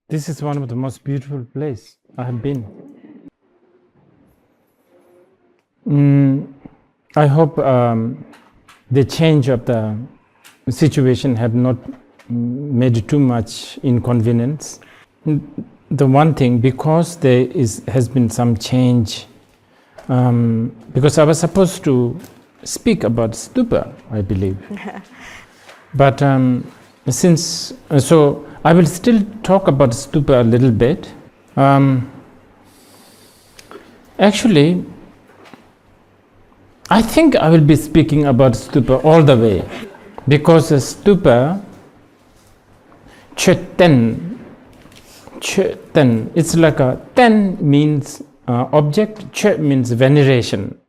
This is one of the most beautiful places I have been. I hope the change of the situation have not made too much inconvenience. The one thing, because there has been some change, because I was supposed to speak about stupa, I believe. But so I will still talk about stupa a little bit. Actually, I think I will be speaking about stupa all the way, because the stupa, chanting, it's like a ten means object, ch means veneration,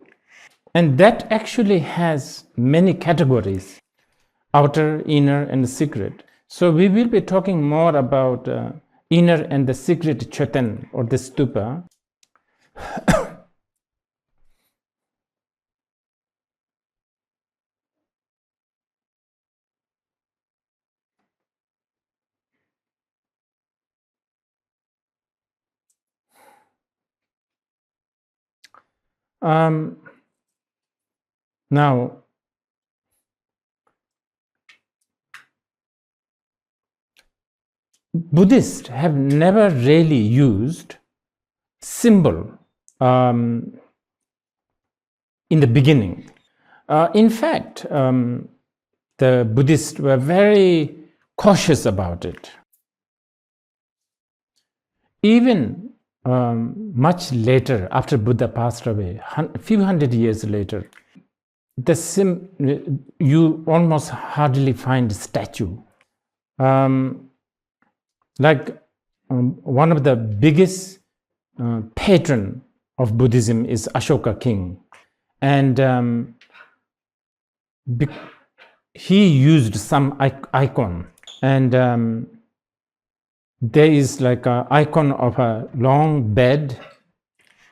and that actually has many categories: outer, inner, and secret. So we will be talking more about inner and the secret chanting or the stupa. Now, Buddhists have never really used symbol in the beginning. In fact, the Buddhists were very cautious about it. Even much later, after Buddha passed away, a few hundred years later, you almost hardly find statue. One of the biggest patron of Buddhism is Ashoka king, and he used some icon, and there is like an icon of a long bed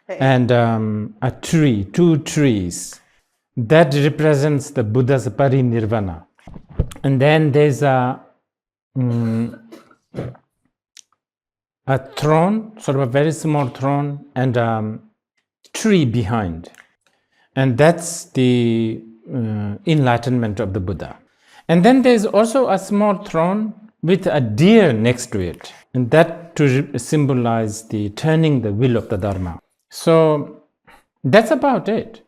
and a tree, two trees. That represents the Buddha's parinirvana. And then there's a throne, sort of a very small throne, and a tree behind. And that's the enlightenment of the Buddha. And then there's also a small throne with a deer next to it, and that to symbolize the turning the wheel of the Dharma. So that's about it.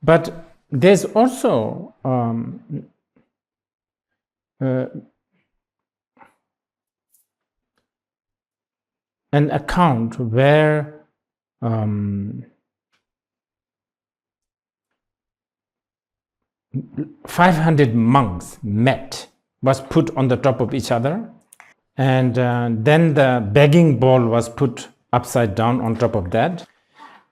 But there's also an account where 500 monks was put on the top of each other, and then the begging bowl was put upside down on top of that,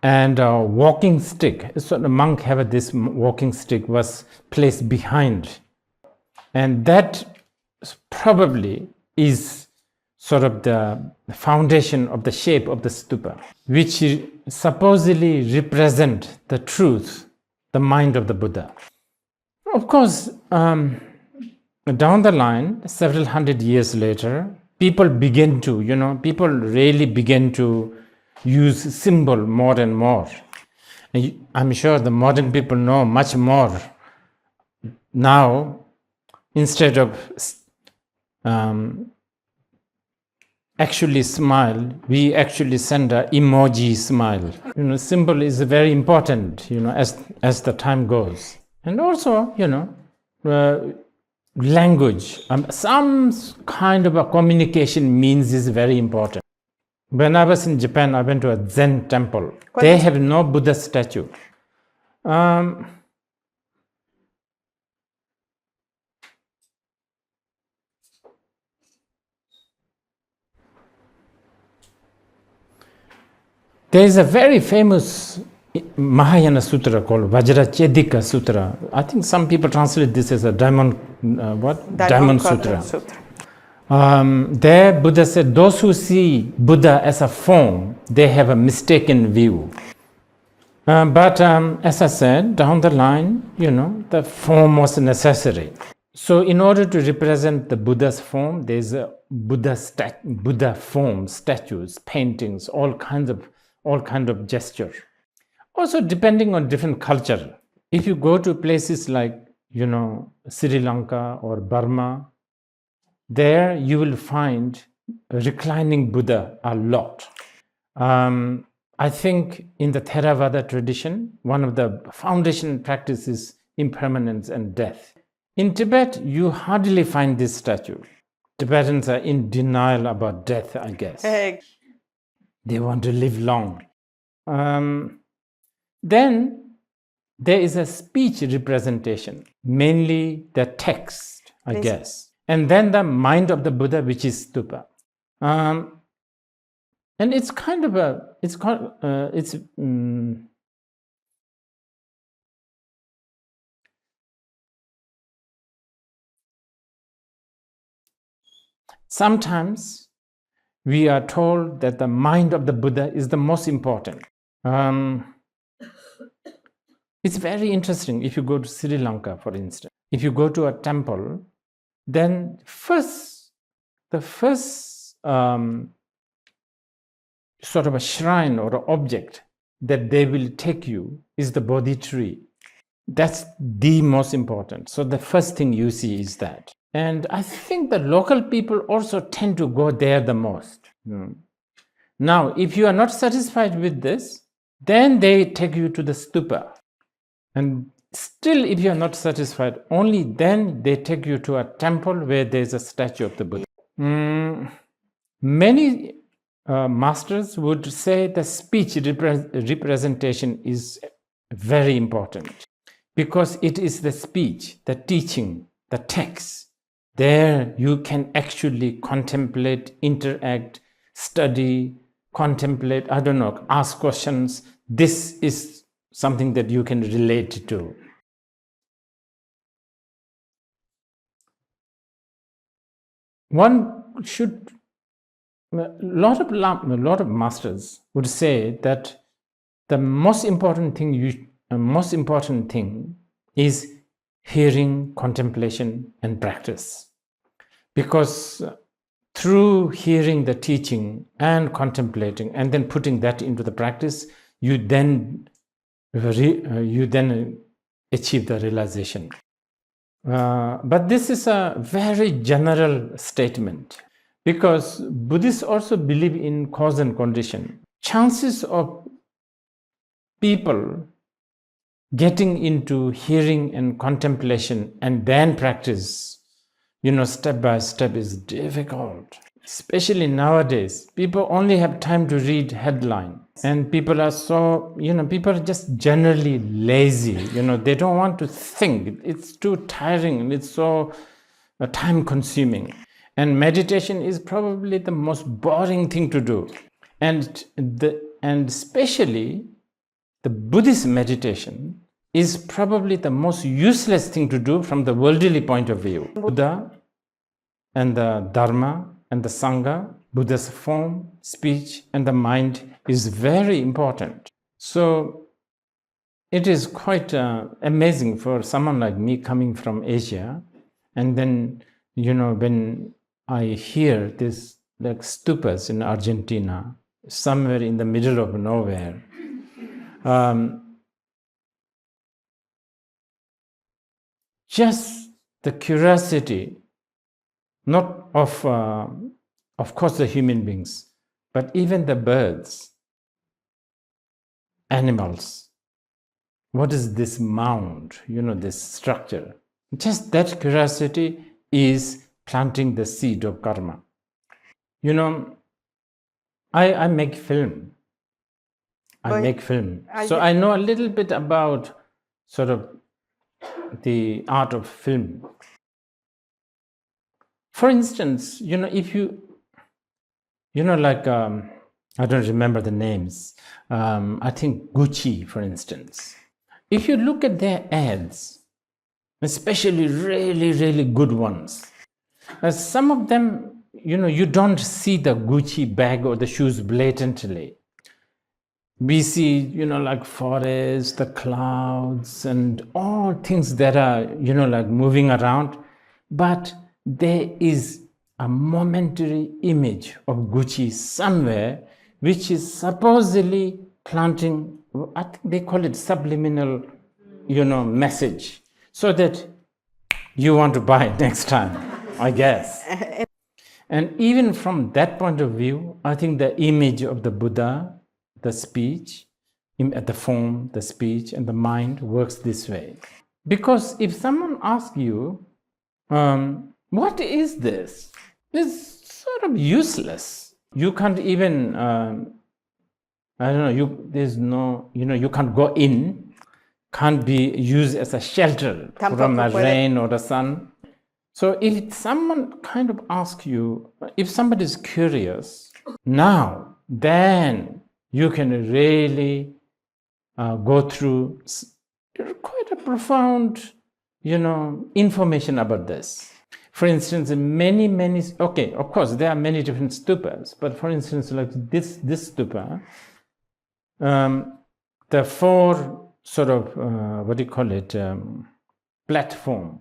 and a walking stick, so the monk had this walking stick, was placed behind, and that probably is sort of the foundation of the shape of the stupa, which supposedly represent the truth, the mind of the Buddha. Of course, down the line, several hundred years later, people really begin to use symbol more and more. And I'm sure the modern people know much more. Now, instead of actually smile, we actually send an emoji smile. Symbol is very important, as the time goes. And also, language, some kind of a communication means is very important. When I was in Japan, I went to a Zen temple. They have no Buddha statue. There is a very famous Mahayana Sutra called Vajrachedika Sutra. I think some people translate this as a Diamond Sutra. There Buddha said, those who see Buddha as a form, they have a mistaken view. But as I said, down the line, the form was necessary. So in order to represent the Buddha's form, there's a Buddha form, statues, paintings, all kind of gesture. Also depending on different culture. If you go to places like, Sri Lanka or Burma, there you will find reclining Buddha a lot. I think in the Theravada tradition, one of the foundation practices is impermanence and death. In Tibet, you hardly find this statue. Tibetans are in denial about death, I guess. Hey. They want to live long. Then there is a speech representation, mainly the text, I guess. And then the mind of the Buddha, which is stupa. And it's kind of sometimes we are told that the mind of the Buddha is the most important. It's very interesting if you go to Sri Lanka, for instance. If you go to a temple, then the first sort of a shrine or an object that they will take you is the Bodhi tree. That's the most important. So the first thing you see is that. And I think the local people also tend to go there the most. Now, if you are not satisfied with this, then they take you to the stupa. And still, if you are not satisfied, only then they take you to a temple where there is a statue of the Buddha. Many masters would say the speech representation is very important because it is the speech, the teaching, the text. There you can actually contemplate, interact, study, contemplate, ask questions. This is something that you can relate to. A lot of masters would say that the most important thing is hearing, contemplation, and practice. Because through hearing the teaching and contemplating and then putting that into the practice, you then achieve the realization. But this is a very general statement because Buddhists also believe in cause and condition. Chances of people getting into hearing and contemplation and then practice, step by step is difficult. Especially nowadays, people only have time to read headline. And people are people are just generally lazy. They don't want to think. It's too tiring and it's so time consuming. And meditation is probably the most boring thing to do. And especially the Buddhist meditation is probably the most useless thing to do from the worldly point of view. Buddha and the Dharma and the Sangha, Buddha's form, speech, and the mind is very important. So it is quite amazing for someone like me coming from Asia, and then, when I hear this, like stupas in Argentina, somewhere in the middle of nowhere, just the curiosity, not of course the human beings, but even the birds, animals. What is this mound, this structure? Just that curiosity is planting the seed of karma. I make film. So I know a little bit about sort of the art of film. For instance, if you, I don't remember the names. I think Gucci, for instance. If you look at their ads, especially really, really good ones, some of them, you don't see the Gucci bag or the shoes blatantly. We see, like forests, the clouds, and all things that are, moving around. but there is a momentary image of Gucci somewhere, which is supposedly planting, I think they call it subliminal, message, so that you want to buy it next time, I guess. And even from that point of view, I think the image of the Buddha, the speech, the form, the speech, and the mind works this way. Because if someone asks you, what is this? It's sort of useless. You can't even, you can't go in, can't be used as a shelter from the rain or the sun. So if someone kind of asks you, if somebody is curious, now, then you can really go through quite a profound, information about this. For instance, okay, of course, there are many different stupas, but for instance, like this stupa, the four sort of, platform,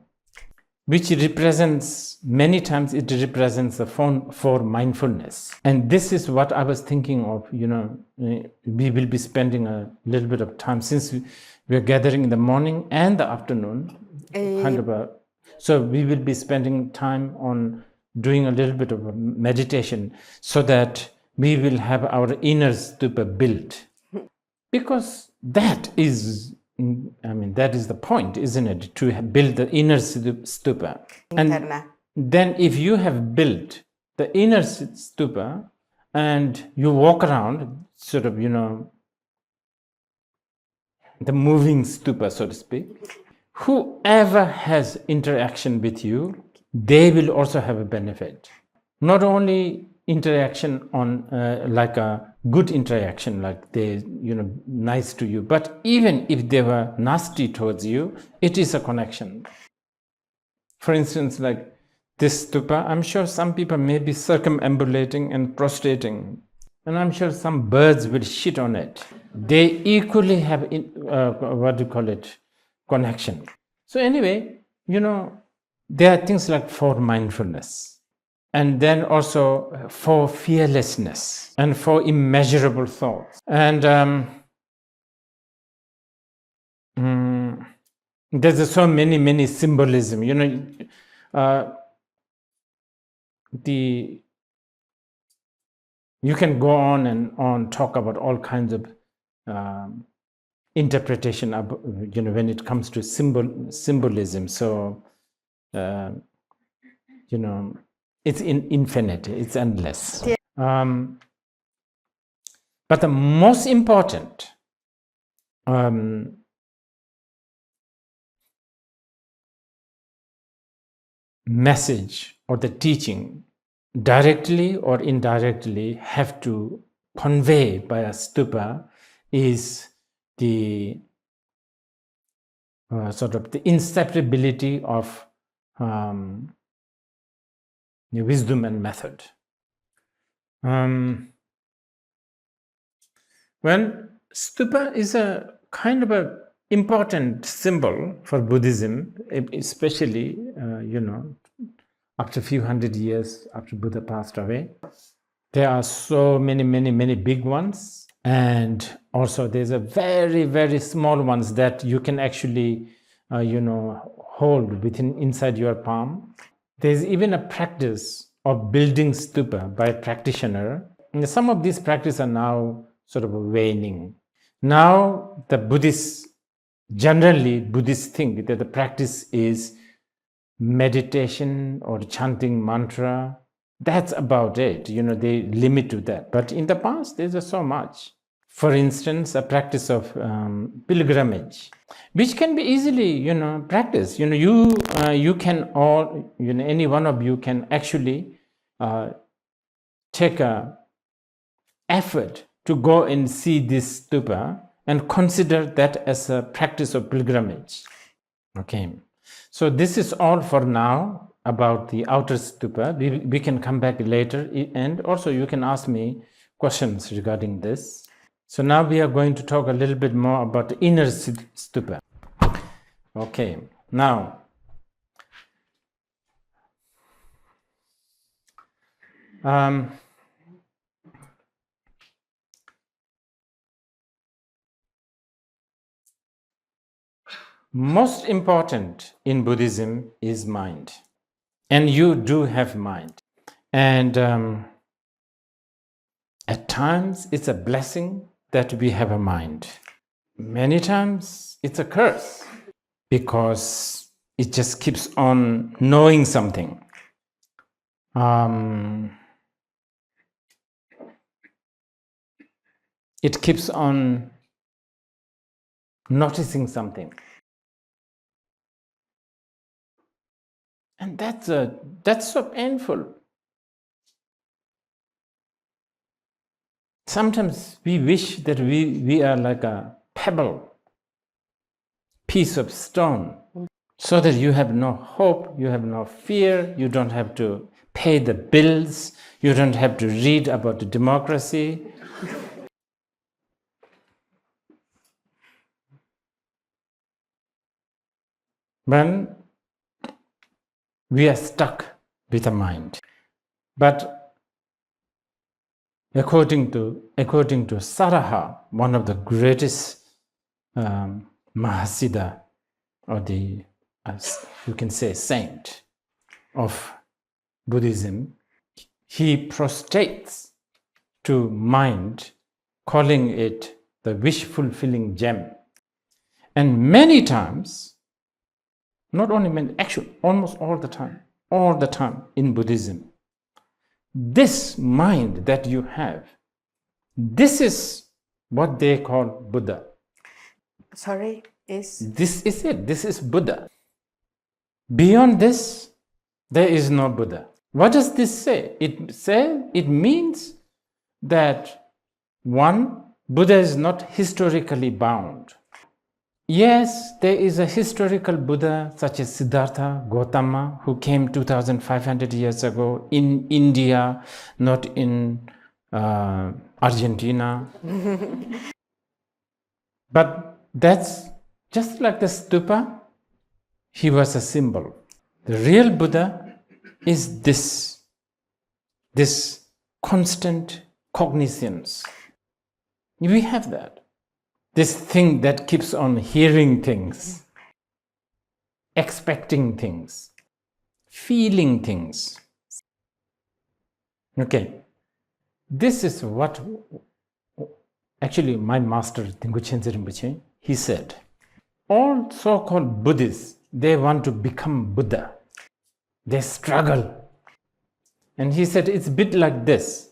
which represents, many times it represents the form for mindfulness. And this is what I was thinking of, we will be spending a little bit of time, since we are gathering in the morning and the afternoon, so we will be spending time on doing a little bit of a meditation, so that we will have our inner stupa built. Because that is the point, isn't it? To build the inner stupa. And then if you have built the inner stupa and you walk around, sort of, the moving stupa, so to speak, whoever has interaction with you, they will also have a benefit. Not only interaction on like a good interaction, like they nice to you, but even if they were nasty towards you, it is a connection. For instance, like this stupa, I'm sure some people may be circumambulating and prostrating, and I'm sure some birds will shit on it. They equally have connection. So anyway, there are things like for mindfulness, and then also for fearlessness, and for immeasurable thoughts. And there's so many symbolism. You can go on and on, talk about all kinds of interpretation of, when it comes to symbolism. So, it's infinite, it's endless. But the most important message or the teaching, directly or indirectly, have to convey by a stupa is the sort of the inseparability of the wisdom and method. Well, stupa is a kind of a important symbol for Buddhism, especially after a few hundred years after Buddha passed away. There are so many big ones, and also there's a very small ones that you can actually hold inside your palm. There's even a practice of building stupa by a practitioner. And some of these practices are now sort of waning. Now the Buddhists think that the practice is meditation or chanting mantra. That's about it. They limit to that. But in the past, there's so much. For instance, a practice of pilgrimage, which can be easily, practiced. You can all, any one of you can actually take a effort to go and see this stupa and consider that as a practice of pilgrimage. Okay. So this is all for now about the outer stupa. We can come back later, and also you can ask me questions regarding this. So now we are going to talk a little bit more about the inner stupa. Okay, now Most important in Buddhism is mind. And you do have mind. And at times it's a blessing that we have a mind. Many times it's a curse because it just keeps on knowing something. It keeps on noticing something. And that's so painful. Sometimes we wish that we are like a pebble, piece of stone, so that you have no hope, you have no fear, you don't have to pay the bills, you don't have to read about the democracy. When we are stuck with a mind. But according to Saraha, one of the greatest Mahasiddha, or the, as you can say, saint of Buddhism, he prostrates to mind, calling it the wish-fulfilling gem. And many times, not only many, actually almost all the time in Buddhism, this mind that you have, this is what they call Buddha. Sorry, is? This is it. This is Buddha. Beyond this, there is no Buddha. What does this say? It means that one, Buddha is not historically bound. Yes, there is a historical Buddha such as Siddhartha Gautama, who came 2,500 years ago in India, not in Argentina. But that's just like the stupa, he was a symbol. The real Buddha is this constant cognizance. We have that. This thing that keeps on hearing things, expecting things, feeling things. Okay, this is what actually my master, Dzongsar Khyentse Rinpoche, he said, all so-called Buddhists, they want to become Buddha. They struggle. And he said, it's a bit like this.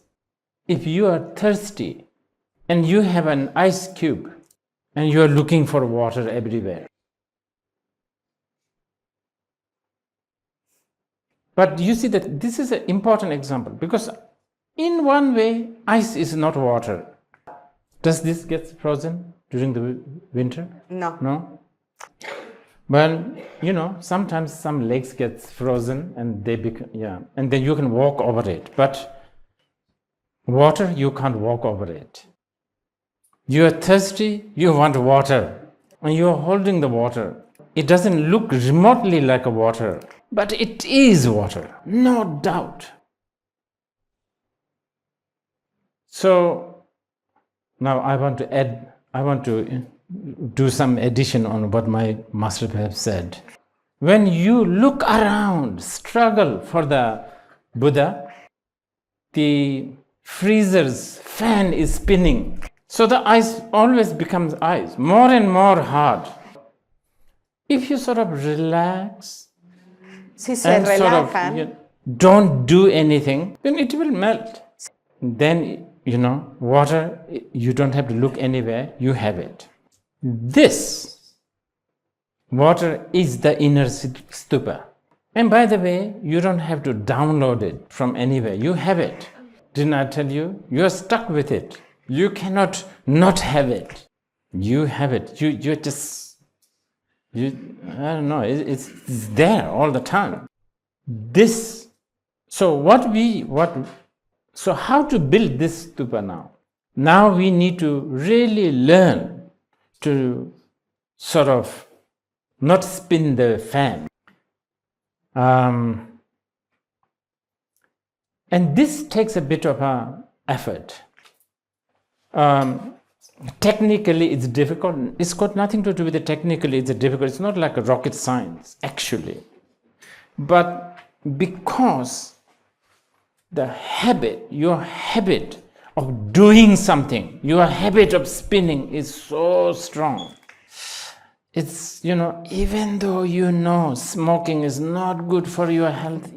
If you are thirsty and you have an ice cube, and you are looking for water everywhere. But you see that this is an important example, because in one way, ice is not water. Does this get frozen during the winter? No. No? Well, sometimes some lakes get frozen and they become, and then you can walk over it. But water, you can't walk over it. You are thirsty, you want water, and you are holding the water. It doesn't look remotely like a water, but it is water, no doubt. So now I want to do some addition on what my master have said. When you look around, struggle for the Buddha, the freezer's fan is spinning. So the ice always becomes ice, more and more hard. If you sort of relax and sort of don't do anything, then it will melt. Then, water, you don't have to look anywhere, you have it. This water is the inner stupa. And by the way, you don't have to download it from anywhere, you have it. Didn't I tell you? You're stuck with it. You cannot not have it. You have it. I don't know, it's there all the time. So how to build this stupa now? Now we need to really learn to sort of not spin the fan. And this takes a bit of effort. Technically, it's difficult. It's got nothing to do with the technically, it's difficult. It's not like a rocket science, actually. But because the habit, your habit of doing something, your habit of spinning is so strong. It's, even though smoking is not good for your health,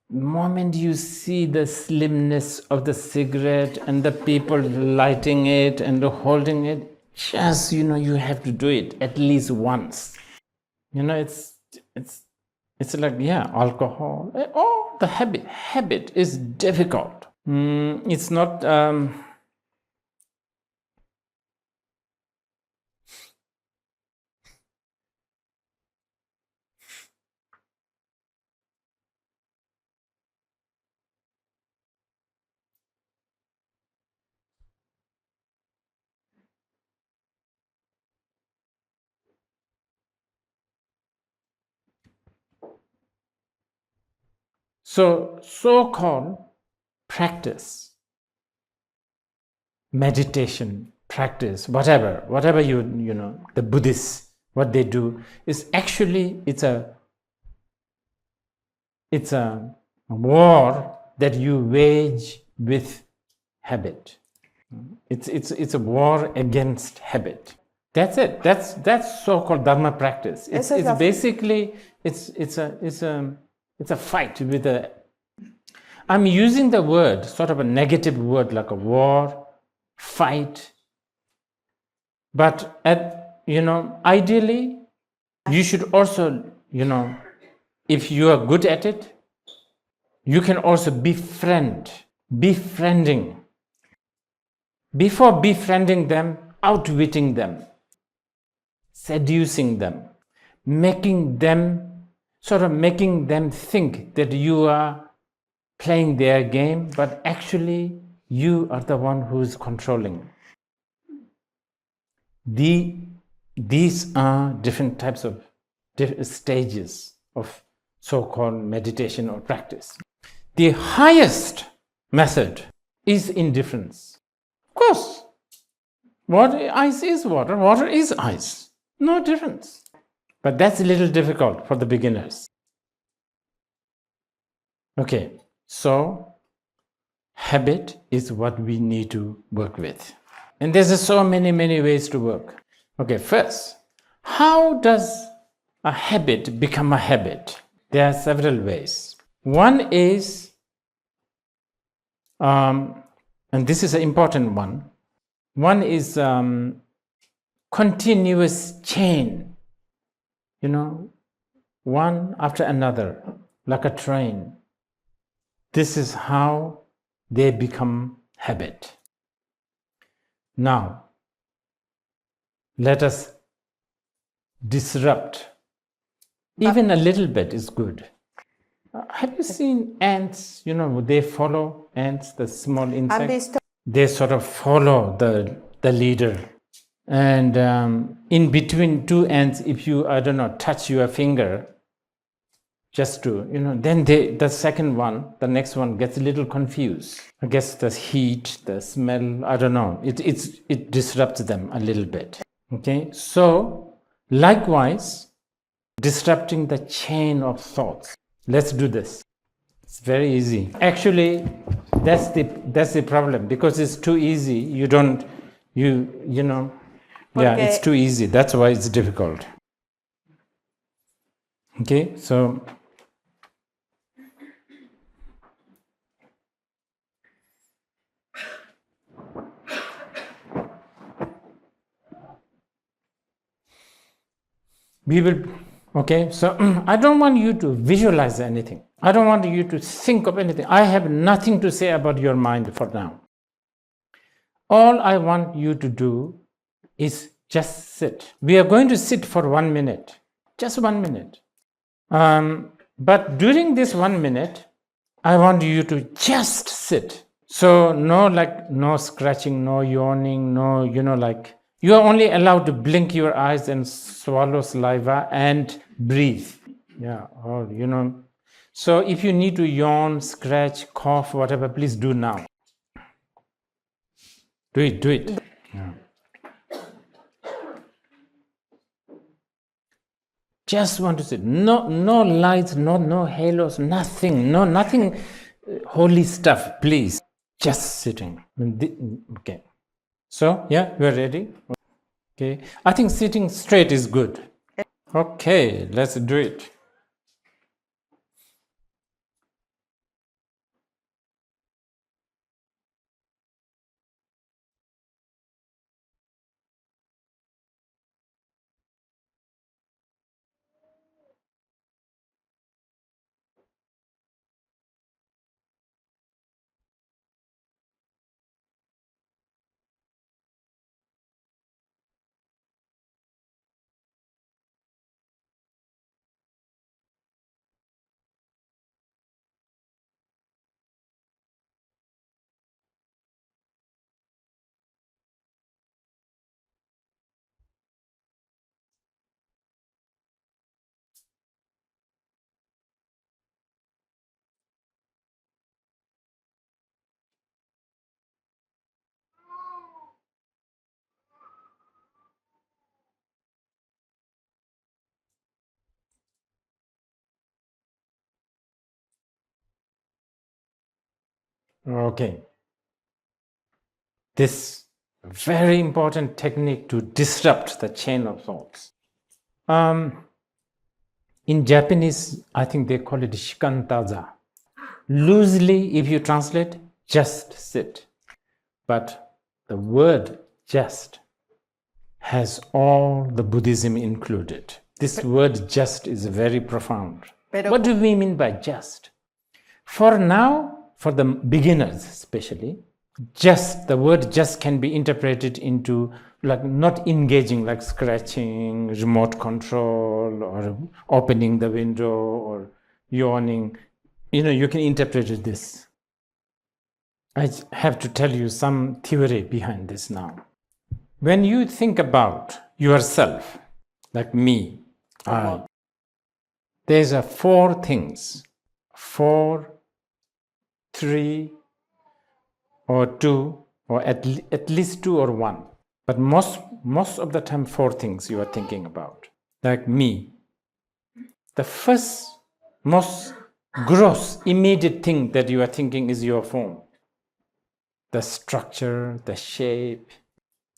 the moment you see the slimness of the cigarette and the people lighting it and holding it, just, you have to do it at least once. It's like, alcohol. Oh, the habit is difficult. It's not... So-called practice, meditation, practice, whatever the Buddhists, what they do is actually, it's a war that you wage with habit. It's a war against habit. That's it. That's so-called Dharma practice. It's basically it's a fight with a... I'm using the word, sort of a negative word, like a war, fight. But ideally, you should also, if you are good at it, you can also befriending. Before befriending them, outwitting them, seducing them, making them think that you are playing their game, but actually you are the one who is controlling. These are different types of stages of so-called meditation or practice. The highest method is indifference. Of course, ice is water, water is ice. No difference. But that's a little difficult for the beginners. Okay, so habit is what we need to work with. And there's so many ways to work. Okay, first, how does a habit become a habit? There are several ways. One is, and this is an important one, continuous chain. One after another, like a train. This is how they become habit. Now, let us disrupt. Even a little bit is good. Have you seen ants? They follow ants, the small insects. They sort of follow the leader. And in between two ants, if you, touch your finger, just to, then the second one, the next one gets a little confused. I guess the heat, the smell, I don't know. It disrupts them a little bit. Okay, so likewise, disrupting the chain of thoughts. Let's do this. It's very easy. Actually, that's the problem, because it's too easy. It's too easy. That's why it's difficult. Okay, so we will, so I don't want you to visualize anything. I don't want you to think of anything. I have nothing to say about your mind for now. All I want you to do is just sit. We are going to sit for 1 minute, just 1 minute. But during this 1 minute, I want you to just sit. So no scratching, no yawning, no, you are only allowed to blink your eyes and swallow saliva and breathe. Yeah, or, So if you need to yawn, scratch, cough, whatever, please do now. Do it. Yeah. Just want to sit. No lights, no halos, nothing, nothing holy stuff, please. Just sitting. Okay. So, yeah, you are ready? Okay. I think sitting straight is good. Okay, let's do it. Okay. This very important technique to disrupt the chain of thoughts. In Japanese, I think they call it shikantaza. Loosely, if you translate, just sit. But the word just has all the Buddhism included. This word just is very profound. What do we mean by just? For now, for the beginners especially, just, the word just can be interpreted into like not engaging, like scratching, remote control, or opening the window, or yawning. You can interpret it this. I have to tell you some theory behind this now. When you think about yourself, like me, there's a 4 things, 4, 3, or 2, or at least 2 or 1. But most of the time 4 things you are thinking about. Like me, the first most gross immediate thing that you are thinking is your form. The structure, the shape,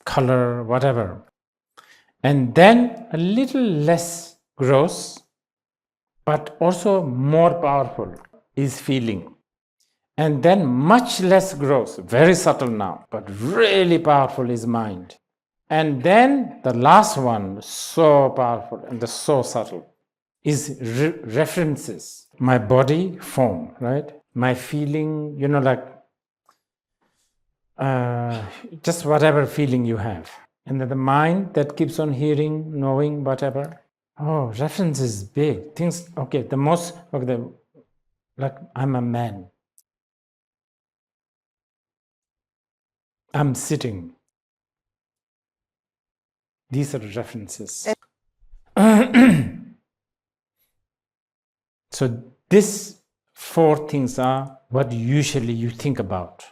color, whatever. And then a little less gross, but also more powerful, is feeling. And then much less gross, very subtle now, but really powerful, is mind. And then the last one, so powerful and so subtle, is references. My body, form, right? My feeling, like just whatever feeling you have. And then the mind that keeps on hearing, knowing, whatever. Oh, reference is big. Things, okay, like I'm a man. I'm sitting. These are references. So these 4 things are what usually you think about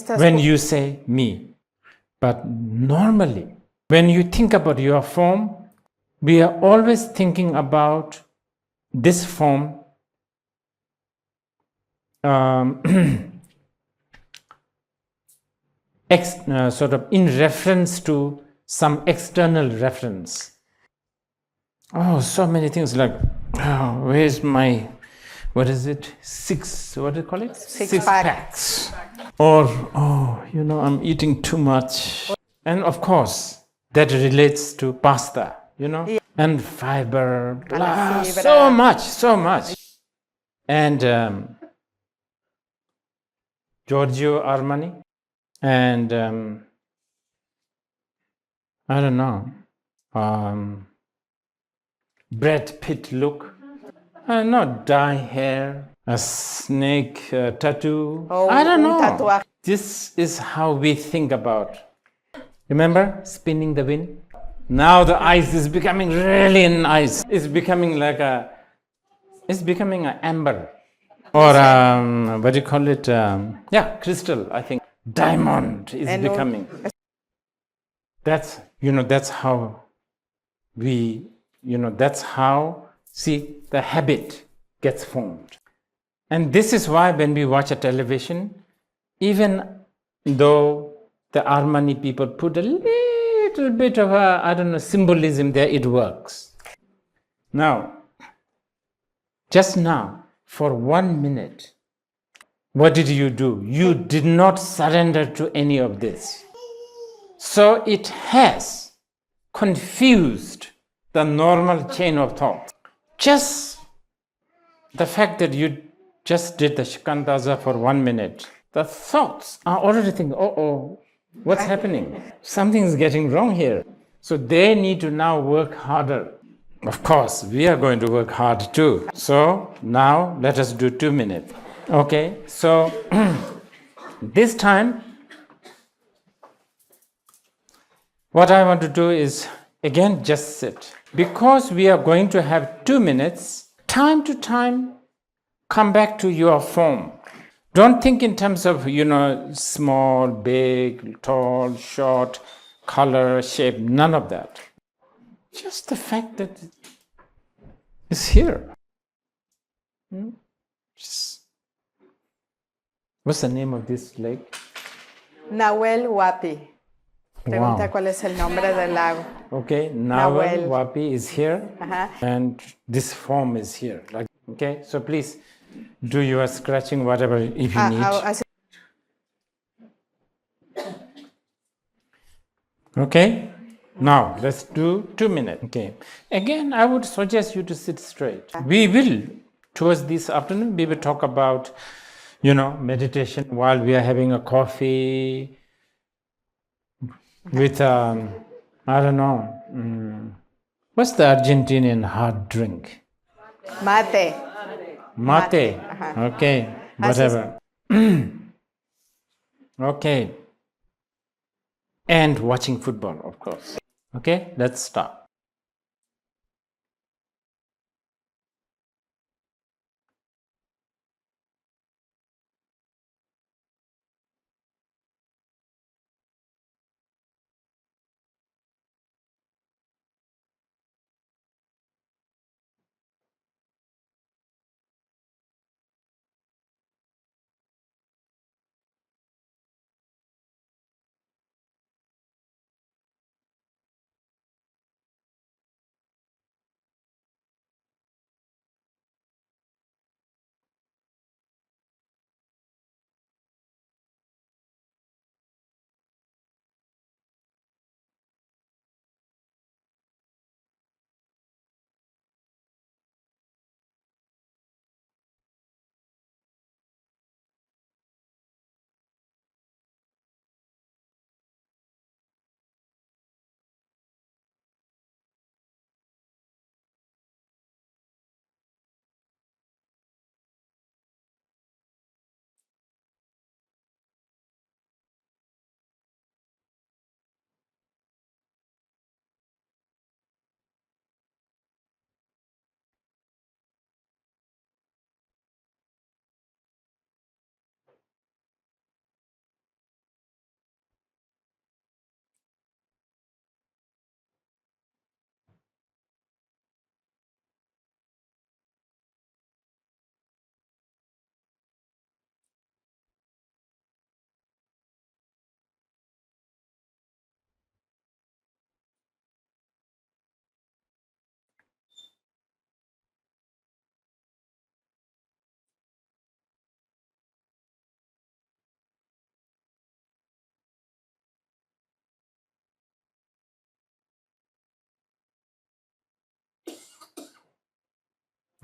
when you say me. But normally, when you think about your form, we are always thinking about this form sort of in reference to some external reference. Oh, so many things, like, where's my, what is it? What do you call it? Six packs. Or, I'm eating too much. And of course, that relates to pasta, and fiber, blah, so much. And Giorgio Armani, and I don't know, Brad Pitt look, not dye hair, a snake tattoo. I don't know. This is how we think about. Remember spinning the wind? Now the ice is becoming really nice. It's becoming like a It's becoming an amber. Or what do you call it? Crystal, I think. Diamond is becoming. That's how we, that's how, see, the habit gets formed. And this is why when we watch a television, even though the Armani people put a little bit of symbolism there, it works. Now, just now, for 1 minute, what did you do? You did not surrender to any of this. So it has confused the normal chain of thought. Just the fact that you just did the shikantaza for 1 minute, the thoughts are already thinking, what's happening? Something's getting wrong here. So they need to now work harder. Of course, we are going to work hard too. So now let us do 2 minutes. Okay, so this time, what I want to do is, again, just sit. Because we are going to have 2 minutes, time to time, come back to your form. Don't think in terms of, small, big, tall, short, color, shape, none of that. Just the fact that it's here. What's the name of this lake? Nahuel Huapi. Pregunta cuál es el nombre del lago. Okay, Nahuel Huapi is here, and this form is here. Okay, so please do your scratching, whatever, if you need. Okay, now let's do 2 minutes. Okay, again, I would suggest you to sit straight. We will, towards this afternoon, we will talk about, meditation while we are having a coffee with, what's the Argentinian hard drink? Mate. Mate. Okay, whatever. Okay. And watching football, of course. Okay, let's start.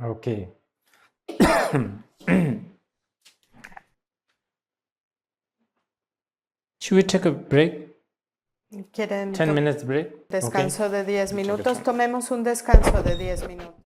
Okay. Should we take a break? ¿Quieren 10 minutes break? descanso de 10 minutos? Tomemos un descanso de 10 minutos.